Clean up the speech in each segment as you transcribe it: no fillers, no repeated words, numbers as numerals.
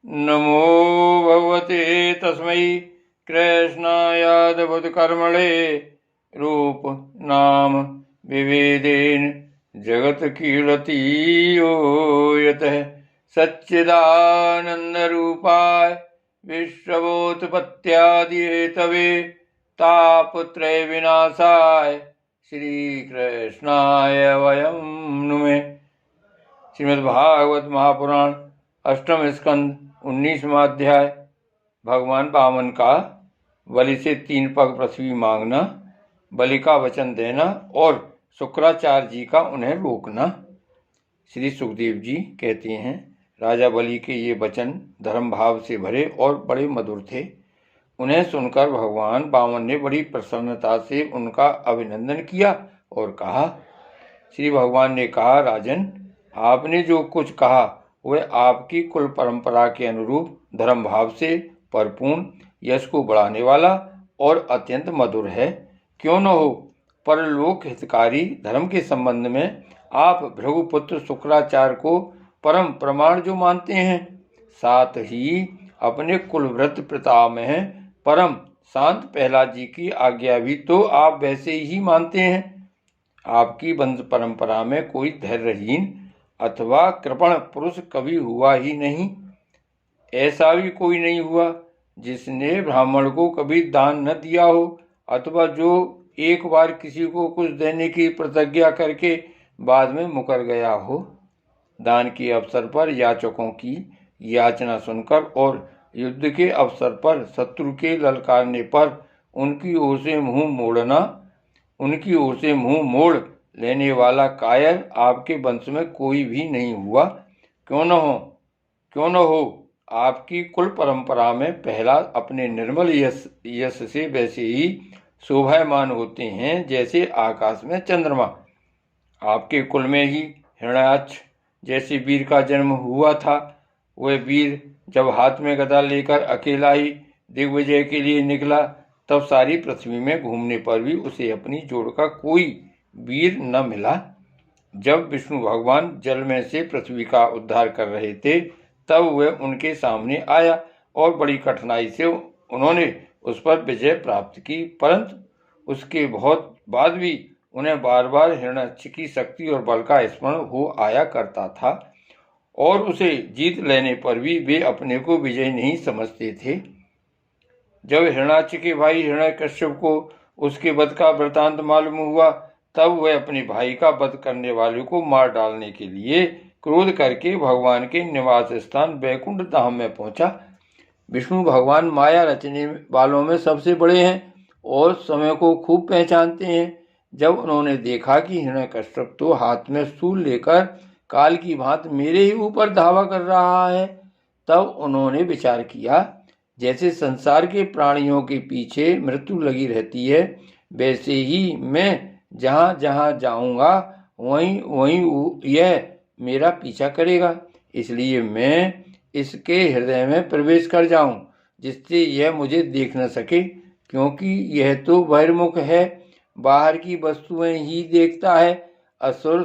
नमो भगवते तस्मै कृष्णायादभुतकर्मणे रूप नाम विभेदेन जगत कीर्ति यो यतः सच्चिदानन्दरूपाय विश्वोत्पत्त्यादिहेतवे तापत्रय विनाशाय श्रीकृष्णाय वयं नुमः। श्रीमद्भागवत महापुराण अष्टम स्कंद 19वां अध्याय। भगवान वामन का बलि से 3 पग पृथ्वी मांगना, बलि का वचन देना और शुक्राचार्य जी का उन्हें रोकना। श्री सुखदेव जी कहते हैं, राजा बलि के ये वचन धर्म भाव से भरे और बड़े मधुर थे। उन्हें सुनकर भगवान वामन ने बड़ी प्रसन्नता से उनका अभिनंदन किया और कहा। श्री भगवान ने कहा, राजन, आपने जो कुछ कहा वह आपकी कुल परंपरा के अनुरूप धर्म भाव से परिपूर्ण, यश को बढ़ाने वाला और अत्यंत मधुर है। क्यों न हो, परलोक हितकारी धर्म के संबंध में आप भृगुपुत्र शुक्राचार्य को परम प्रमाण जो मानते हैं, साथ ही अपने कुलव्रत पितामह परम शांत प्रहलाद जी की आज्ञा भी तो आप वैसे ही मानते हैं। आपकी वंश परंपरा में कोई धैर्यहीन अथवा कृपण पुरुष कभी हुआ ही नहीं। ऐसा भी कोई नहीं हुआ जिसने ब्राह्मण को कभी दान न दिया हो, अथवा जो एक बार किसी को कुछ देने की प्रतिज्ञा करके बाद में मुकर गया हो। दान के अवसर पर याचकों की याचना सुनकर और युद्ध के अवसर पर शत्रु के ललकारने पर उनकी ओर से मुंह मोड़ लेने वाला कायर आपके वंश में कोई भी नहीं हुआ। क्यों न हो, आपकी कुल परंपरा में प्रहलाद अपने निर्मल यश से वैसे ही शोभायमान होते हैं जैसे आकाश में चंद्रमा। आपके कुल में ही हिरण्याक्ष जैसे वीर का जन्म हुआ था। वह वीर जब हाथ में गदा लेकर अकेला ही दिग्विजय के लिए निकला, तब सारी पृथ्वी में घूमने पर भी उसे अपनी जोड़ का कोई वीर न मिला। जब विष्णु भगवान जल में से पृथ्वी का उद्धार कर रहे थे, तब वह उनके सामने आया और बड़ी कठिनाई से उन्होंने उस पर विजय प्राप्त की, परंतु उसके बहुत बाद भी उन्हें बार बार हिरण्याक्ष की शक्ति और बल का स्मरण हो आया करता था और उसे जीत लेने पर भी वे अपने को विजय नहीं समझते थे। जब हिरण्याक्ष के भाई हिरण्यकश्यप को उसके वध का वृतांत मालूम हुआ, तब वह अपने भाई का वध करने वाले को मार डालने के लिए क्रोध करके भगवान के निवास स्थान वैकुंठ धाम में पहुंचा। विष्णु भगवान माया रचने वालों में सबसे बड़े हैं और समय को खूब पहचानते हैं। जब उन्होंने देखा कि हिरण्यकश्यप तो हाथ में शूल लेकर काल की भांति मेरे ही ऊपर धावा कर रहा है, तब उन्होंने विचार किया, जैसे संसार के प्राणियों के पीछे मृत्यु लगी रहती है, वैसे ही मैं जहाँ जहाँ जाऊंगा वहीं वहीं यह मेरा पीछा करेगा। इसलिए मैं इसके हृदय में प्रवेश कर जाऊं, जिससे यह मुझे देख न सके, क्योंकि यह तो बहिर्मुख है, बाहर की वस्तुएं ही देखता है। असुर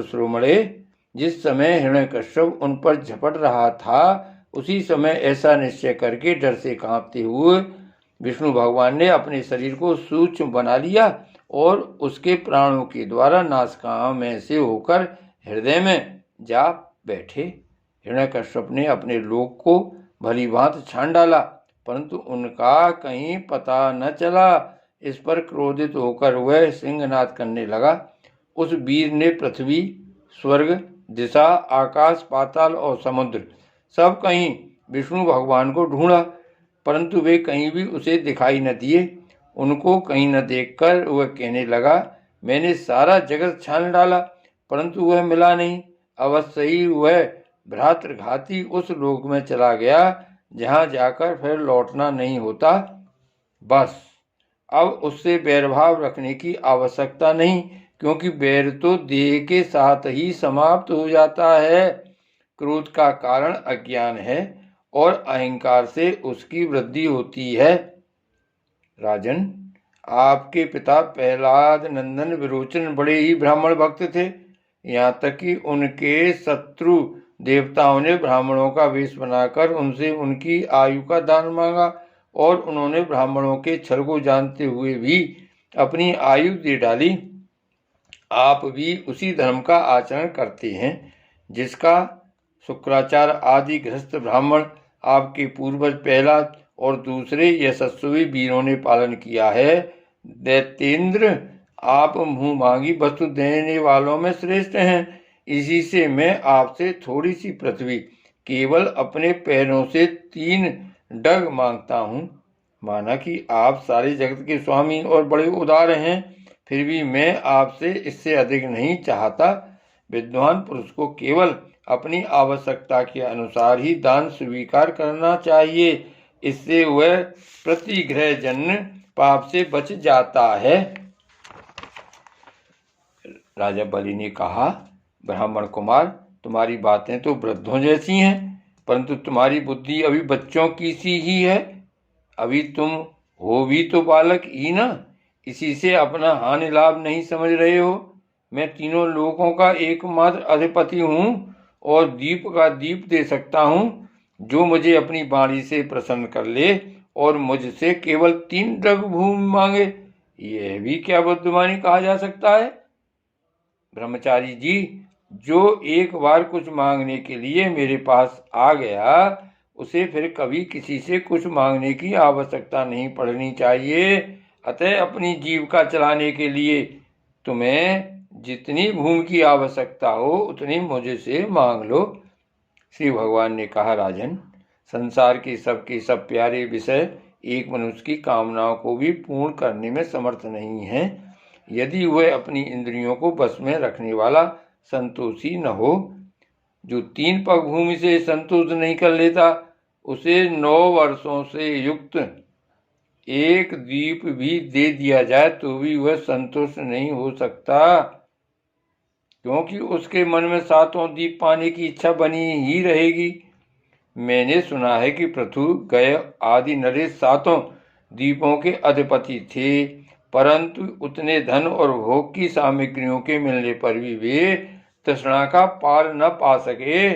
श्रोमणे, जिस समय हिरण्यकश्यप उन पर झपट रहा था, उसी समय ऐसा निश्चय करके डर से कांपते हुए विष्णु भगवान ने अपने शरीर को सूक्ष्म बना लिया और उसके प्राणों के द्वारा नासिका में से होकर हृदय में जा बैठे। हिरण्यकश्यप ने अपने लोक को भली भांति छान डाला, परंतु उनका कहीं पता न चला। इस पर क्रोधित होकर वह सिंहनाद करने लगा। उस वीर ने पृथ्वी, स्वर्ग, दिशा, आकाश, पाताल और समुद्र सब कहीं विष्णु भगवान को ढूंढा, परंतु वे कहीं भी उसे दिखाई न दिए। उनको कहीं न देखकर वह कहने लगा, मैंने सारा जगत छान डाला, परंतु वह मिला नहीं। अवश्य ही वह भ्रातृघाती उस लोक में चला गया जहाँ जाकर फिर लौटना नहीं होता। बस अब उससे बैरभाव रखने की आवश्यकता नहीं, क्योंकि बैर तो देह के साथ ही समाप्त हो जाता है। क्रोध का कारण अज्ञान है और अहंकार से उसकी वृद्धि होती है। राजन, आपके पिता प्रहलाद नंदन विरोचन बड़े ही ब्राह्मण भक्त थे। यहाँ तक कि उनके शत्रु देवताओं ने ब्राह्मणों का वेश बनाकर उनसे उनकी आयु का दान मांगा और उन्होंने ब्राह्मणों के छल को जानते हुए भी अपनी आयु दे डाली। आप भी उसी धर्म का आचरण करते हैं जिसका शुक्राचार्य आदि गृहस्थ ब्राह्मण आपके पूर्वज प्रहलाद और दूसरे यशस्वी वीरों ने पालन किया है। दैत्येंद्र, आप मुंह मांगी वस्तु देने वालों में श्रेष्ठ हैं। इसी से मैं आपसे थोड़ी सी पृथ्वी केवल अपने पैरों से 3 डग मांगता हूँ। माना कि आप सारे जगत के स्वामी और बड़े उदार हैं, फिर भी मैं आपसे इससे अधिक नहीं चाहता। विद्वान पुरुष को केवल अपनी आवश्यकता के अनुसार ही दान स्वीकार करना चाहिए। इससे वह प्रतिग्रह जन्य पाप से बच जाता है। राजा बलि ने कहा, ब्राह्मण कुमार, तुम्हारी बातें तो वृद्धों जैसी हैं, परंतु तुम्हारी बुद्धि अभी बच्चों की सी ही है। अभी तुम हो भी तो बालक ही ना, इसी से अपना हानि लाभ नहीं समझ रहे हो। मैं तीनों लोकों का एकमात्र अधिपति हूँ और दीप का दीप दे सकता हूँ। जो मुझे अपनी वाणी से प्रसन्न कर ले और मुझसे केवल 3 डग भूमि मांगे, यह भी क्या बुद्धिमानी कहा जा सकता है? ब्रह्मचारी जी, जो एक बार कुछ मांगने के लिए मेरे पास आ गया, उसे फिर कभी किसी से कुछ मांगने की आवश्यकता नहीं पड़नी चाहिए। अतः अपनी जीविका चलाने के लिए तुम्हें जितनी भूमि की आवश्यकता हो उतनी मुझसे मांग लो। श्री भगवान ने कहा, राजन, संसार के सब प्यारे विषय एक मनुष्य की कामनाओं को भी पूर्ण करने में समर्थ नहीं है, यदि वह अपनी इंद्रियों को बस में रखने वाला संतोषी न हो। जो 3 पग भूमि से संतोष नहीं कर लेता, उसे 9 वर्षों से युक्त 1 दीप भी दे दिया जाए तो भी वह संतुष्ट नहीं हो सकता, क्योंकि उसके मन में 7 दीप पाने की इच्छा बनी ही रहेगी। मैंने सुना है कि पृथु, गय आदि नरेश 7 दीपों के अधिपति थे, परंतु उतने धन और भोग की सामग्रियों के मिलने पर भी वे तृष्णा का पार न पा सके।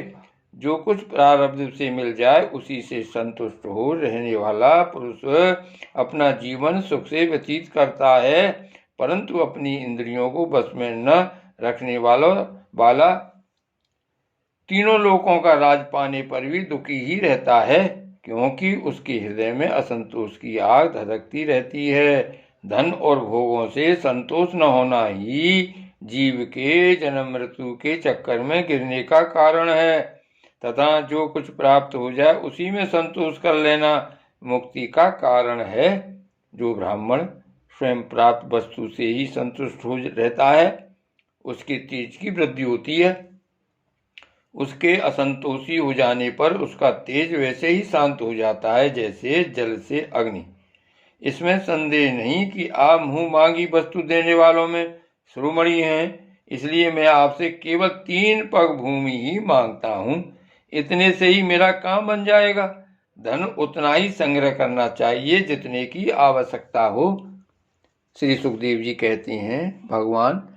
जो कुछ प्रारब्ध से मिल जाए उसी से संतुष्ट हो रहने वाला पुरुष अपना जीवन सुख से व्यतीत करता है, परंतु अपनी इंद्रियों को बस में न रखने वाला तीनों लोकों का राज पाने पर भी दुखी ही रहता है, क्योंकि उसके हृदय में असंतोष की आग धधकती रहती है। धन और भोगों से संतोष न होना ही जीव के जन्म मृत्यु के चक्कर में गिरने का कारण है, तथा जो कुछ प्राप्त हो जाए उसी में संतोष कर लेना मुक्ति का कारण है। जो ब्राह्मण स्वयं प्राप्त वस्तु से ही संतुष्ट हो रहता है, उसके तेज की वृद्धि होती है। उसके असंतोषी हो जाने पर उसका तेज वैसे ही शांत हो जाता है जैसे जल से अग्नि। इसमें संदेह नहीं कि आप मुंह मांगी वस्तु देने वालों में शिरोमणि हैं, इसलिए मैं आपसे केवल 3 पग भूमि ही मांगता हूँ। इतने से ही मेरा काम बन जाएगा। धन उतना ही संग्रह करना चाहिए जितने की आवश्यकता हो। श्री सुखदेव जी कहते हैं, भगवान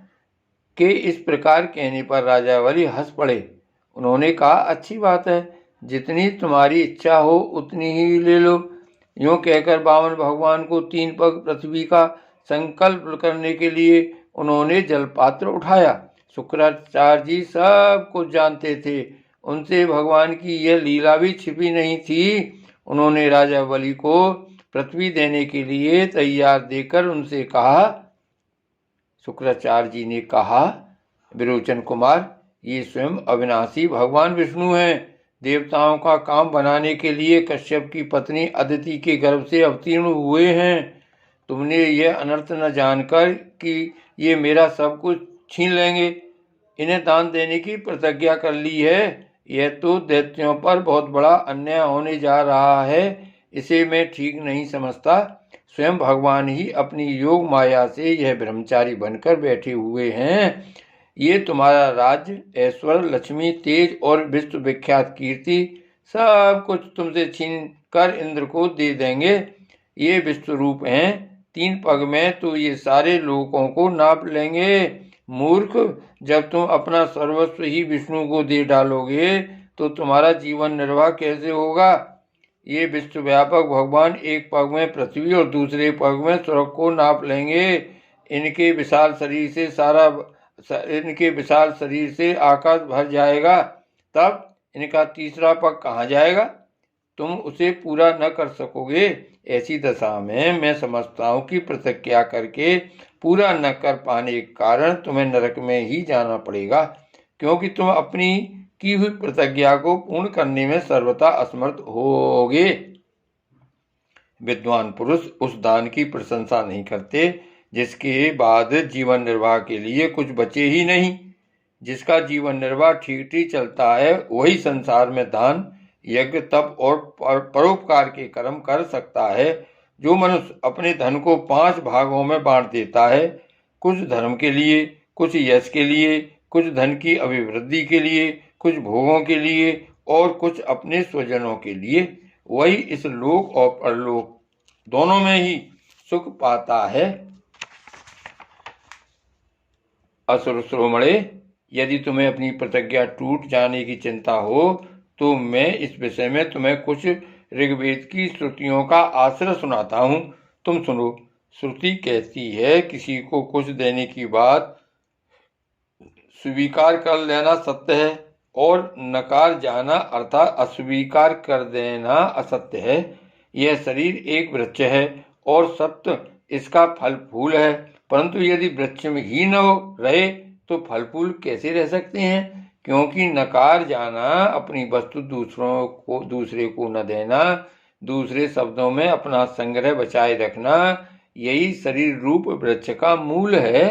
के इस प्रकार कहने पर राजा बलि हंस पड़े। उन्होंने कहा, अच्छी बात है, जितनी तुम्हारी इच्छा हो उतनी ही ले लो। यूं कहकर वामन भगवान को 3 पग पृथ्वी का संकल्प करने के लिए उन्होंने जलपात्र उठाया। शुक्राचार्य जी सब कुछ जानते थे, उनसे भगवान की यह लीला भी छिपी नहीं थी। उन्होंने राजा बलि को पृथ्वी देने के लिए तैयार देकर उनसे कहा। शुक्राचार्य जी ने कहा, विरोचन कुमार, ये स्वयं अविनाशी भगवान विष्णु हैं। देवताओं का काम बनाने के लिए कश्यप की पत्नी अदिति के गर्भ से अवतीर्ण हुए हैं। तुमने यह अनर्थ न जानकर कि ये मेरा सब कुछ छीन लेंगे, इन्हें दान देने की प्रतिज्ञा कर ली है। यह तो दैत्यों पर बहुत बड़ा अन्याय होने जा रहा है, इसे मैं ठीक नहीं समझता। स्वयं भगवान ही अपनी योग माया से यह ब्रह्मचारी बनकर बैठे हुए हैं। ये तुम्हारा राज्य, ऐश्वर्य, लक्ष्मी, तेज और विश्व विख्यात कीर्ति सब कुछ तुमसे छीन कर इंद्र को दे देंगे। ये विश्व रूप हैं, 3 पग में तो ये सारे लोगों को नाप लेंगे। मूर्ख, जब तुम अपना सर्वस्व ही विष्णु को दे डालोगे तो तुम्हारा जीवन निर्वाह कैसे होगा? ये विश्वव्यापक भगवान एक पग में पृथ्वी और दूसरे पग में स्वर्ग को नाप लेंगे। इनके विशाल शरीर से आकाश भर जाएगा, तब इनका तीसरा पग कहाँ जाएगा? तुम उसे पूरा न कर सकोगे। ऐसी दशा में मैं समझता हूँ कि प्रतिज्ञा करके पूरा न कर पाने के कारण तुम्हें नरक में ही जाना पड़ेगा, क्योंकि तुम अपनी की हुई प्रतिज्ञा को पूर्ण करने में सर्वथा असमर्थ होगे। विद्वान पुरुष उस दान की प्रशंसा नहीं करते जिसके बाद जीवन निर्वाह के लिए कुछ बचे ही नहीं। जिसका जीवन निर्वाह ठीक ठीक चलता है वही संसार में दान, यज्ञ, तप और परोपकार के कर्म कर सकता है। जो मनुष्य अपने धन को 5 भागों में बांट देता है, कुछ धर्म के लिए, कुछ यश के लिए, कुछ धन की अभिवृद्धि के लिए, कुछ भोगों के लिए और कुछ अपने स्वजनों के लिए, वही इस लोक और परलोक दोनों में ही सुख पाता है। असुर श्रोमणे, यदि तुम्हें अपनी प्रतिज्ञा टूट जाने की चिंता हो तो मैं इस विषय में तुम्हें कुछ ऋग्वेद की श्रुतियों का आश्रय सुनाता हूँ। तुम सुनो। श्रुति कहती है, किसी को कुछ देने की बात स्वीकार कर लेना सत्य है और नकार जाना अर्थात अस्वीकार कर देना असत्य है। यह शरीर एक वृक्ष है और सत्य इसका फल फूल है, परंतु यदि वृक्ष में ही न रहे तो फल फूल कैसे रह सकते हैं? क्योंकि नकार जाना अपनी वस्तु दूसरे को न देना, दूसरे शब्दों में अपना संग्रह बचाए रखना, यही शरीर रूप वृक्ष का मूल है।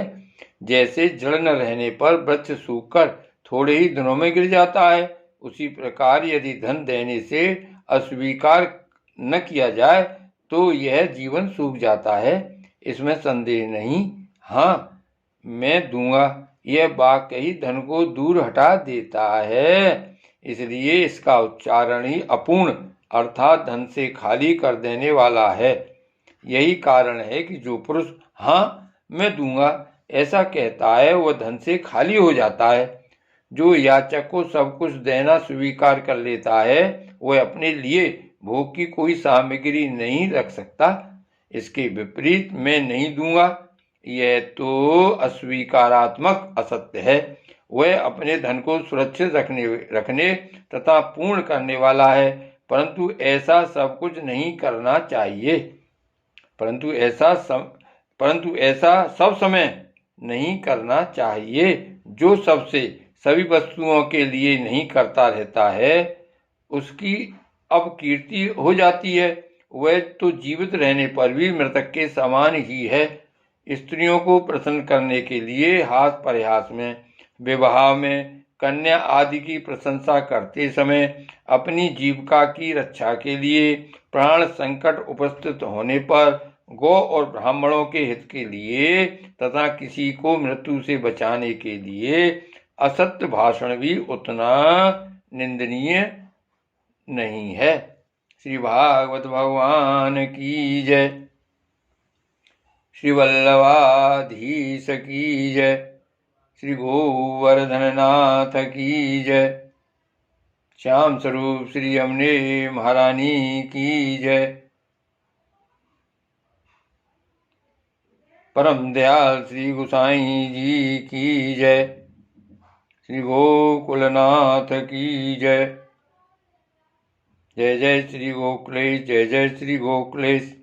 जैसे जड़ न रहने पर वृक्ष सूखकर थोड़े ही दिनों में गिर जाता है, उसी प्रकार यदि धन देने से अस्वीकार न किया जाए तो यह जीवन सूख जाता है, इसमें संदेह नहीं। हाँ, मैं दूंगा, यह वाक्य ही धन को दूर हटा देता है, इसलिए इसका उच्चारण ही अपूर्ण अर्थात धन से खाली कर देने वाला है। यही कारण है कि जो पुरुष हाँ मैं दूंगा ऐसा कहता है वह धन से खाली हो जाता है। जो याचक को सब कुछ देना स्वीकार कर लेता है वह अपने लिए भोग की कोई सामग्री नहीं रख सकता। इसके विपरीत मैं नहीं दूंगा, यह तो अस्वीकारात्मक असत्य है। वह अपने धन को सुरक्षित रखने तथा पूर्ण करने वाला है, परंतु ऐसा सब कुछ नहीं करना चाहिए। परंतु ऐसा सब समय नहीं करना चाहिए। जो सबसे सभी वस्तुओं के लिए नहीं करता रहता है उसकी अपकीर्ति हो जाती है। वह तो जीवित रहने पर भी मृतक के समान ही है। स्त्रियों को प्रसन्न करने के लिए हास परिहास में, विवाह में, कन्या आदि की प्रशंसा करते समय, अपनी जीविका की रक्षा के लिए, प्राण संकट उपस्थित होने पर, गौ और ब्राह्मणों के हित के लिए तथा किसी को मृत्यु से बचाने के लिए असत्य भाषण भी उतना निंदनीय नहीं है। श्री भागवत भगवान की जय। श्री वल्लभाधीश की जय। श्री गोवर्धननाथ की जय। श्याम स्वरूप श्री अमने महारानी की जय। परम दयाल श्री गोसाई जी की जय। श्री गोकुलनाथ की जय। जय जय श्री गोकुलेश, जय जय श्री गोकुलेश।